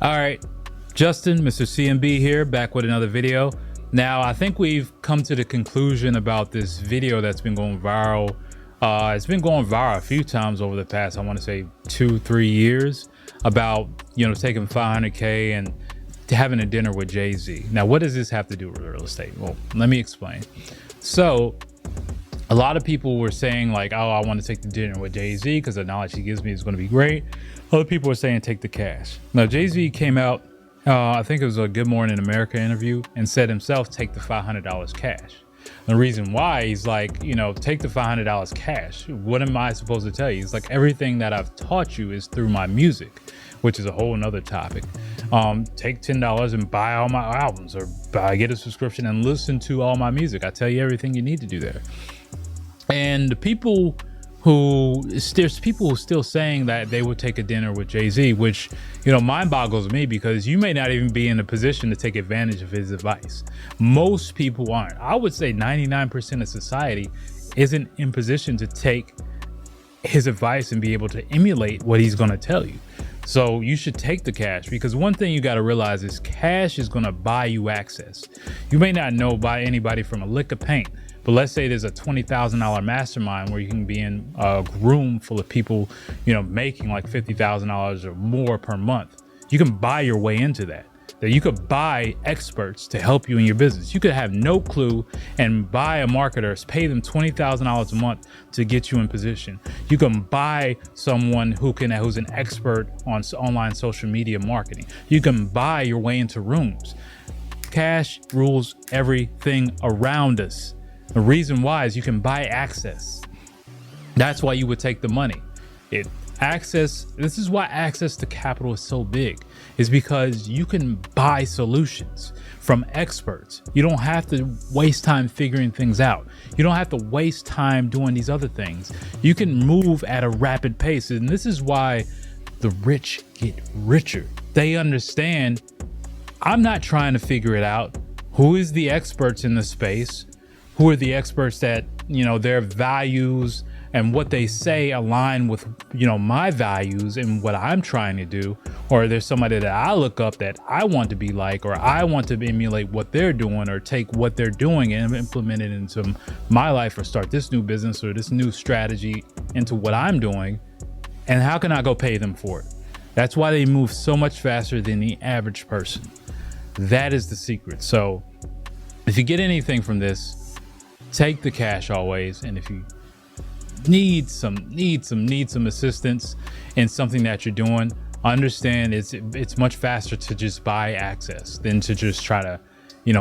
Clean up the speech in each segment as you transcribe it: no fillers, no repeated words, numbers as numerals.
All right, Justin, Mr. CMB here, back with another video. Now, I think we've come to the conclusion about this video that's been going viral. It's been going viral a few times over the past, I want to say 2-3 years, about, taking 500K and having a dinner with Jay-Z. Now, what does this have to do with real estate? Well, let me explain. So a lot of people were saying like, oh, I want to take the dinner with Jay-Z because the knowledge he gives me is going to be great. Other people were saying take the cash. Now, Jay-Z came out, I think it was a Good Morning America interview, and said himself, take the $500 cash. The reason why, he's like, take the $500 cash. What am I supposed to tell you? He's like, everything that I've taught you is through my music, which is a whole nother topic. Take $10 and buy all my albums, or get a subscription and listen to all my music. I tell you everything you need to do there. And there's people who still saying that they would take a dinner with Jay-Z, which, mind boggles me, because you may not even be in a position to take advantage of his advice. Most people aren't. I would say 99% of society isn't in position to take his advice and be able to emulate what he's going to tell you. So you should take the cash, because one thing you got to realize is cash is going to buy you access. You may not know by anybody from a lick of paint, but let's say there's a $20,000 mastermind where you can be in a room full of people, making like $50,000 or more per month. You can buy your way into that. That you could buy experts to help you in your business. You could have no clue and buy a marketer, pay them $20,000 a month to get you in position. You can buy someone who's an expert on online social media marketing. You can buy your way into rooms. Cash rules everything around us. The reason why is you can buy access. That's why you would take the money. This is why access to capital is so big, is because you can buy solutions from experts. You don't have to waste time figuring things out. You don't have to waste time doing these other things. You can move at a rapid pace. And this is why the rich get richer. They understand, I'm not trying to figure it out. Who is the experts in the space? Who are the experts that, their values and what they say align with, my values and what I'm trying to do? Or there's somebody that I look up that I want to be like, or I want to emulate what they're doing, or take what they're doing and implement it into my life, or start this new business or this new strategy into what I'm doing. And how can I go pay them for it? That's why they move so much faster than the average person. That is the secret. So if you get anything from this, take the cash always. And if you need some assistance in something that you're doing, understand it's much faster to just buy access than to just try to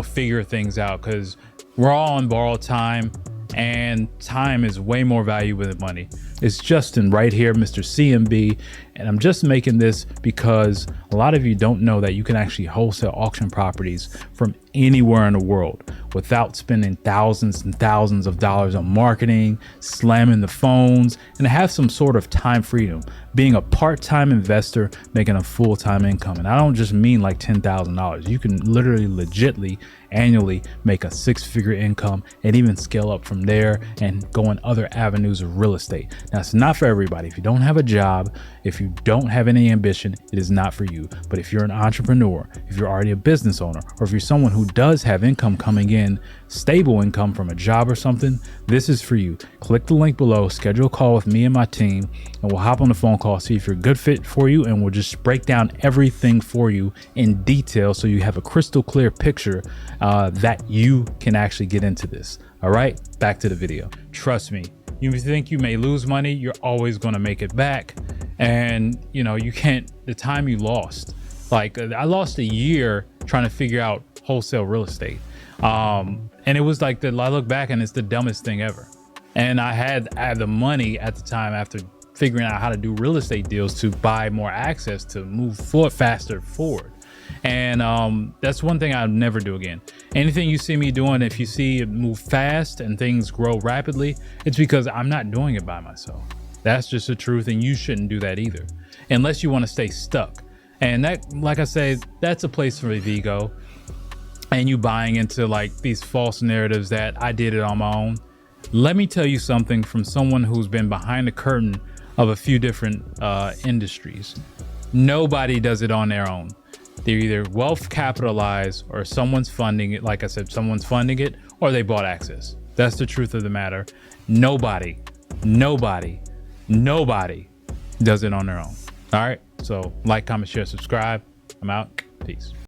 figure things out, because we're all on borrowed time, and time is way more valuable than money. It's Justin right here, Mr. CMB, and I'm just making this because a lot of you don't know that you can actually wholesale auction properties from anywhere in the world without spending thousands and thousands of dollars on marketing, slamming the phones, and have some sort of time freedom, being a part-time investor, making a full-time income. And I don't just mean like $10,000. You can literally legitly annually make a six-figure income and even scale up from there and go in other avenues of real estate. Now, it's not for everybody. If you don't have a job, if you don't have any ambition, it is not for you. But if you're an entrepreneur, if you're already a business owner, or if you're someone who does have income coming in, stable income from a job or something, this is for you. Click the link below, schedule a call with me and my team, and we'll hop on the phone call, see if you're a good fit for you, and we'll just break down everything for you in detail so you have a crystal clear picture that you can actually get into this. All right, back to the video. Trust me, you think you may lose money, you're always going to make it back. And you can't, the time you lost, like I lost a year trying to figure out wholesale real estate. And it was like I look back and it's the dumbest thing ever. And I had the money at the time, after figuring out how to do real estate deals, to buy more access to move faster forward. And that's one thing I'll never do again. Anything you see me doing, if you see it move fast and things grow rapidly, it's because I'm not doing it by myself. That's just the truth, and you shouldn't do that either, unless you want to stay stuck. And that, like I say, that's a place for ego, and you buying into like these false narratives that I did it on my own. Let me tell you something from someone who's been behind the curtain of a few different industries. Nobody does it on their own. They're either wealth capitalized or someone's funding it. Like I said, someone's funding it or they bought access. That's the truth of the matter. Nobody does it on their own. All right. So like, comment, share, subscribe. I'm out. Peace.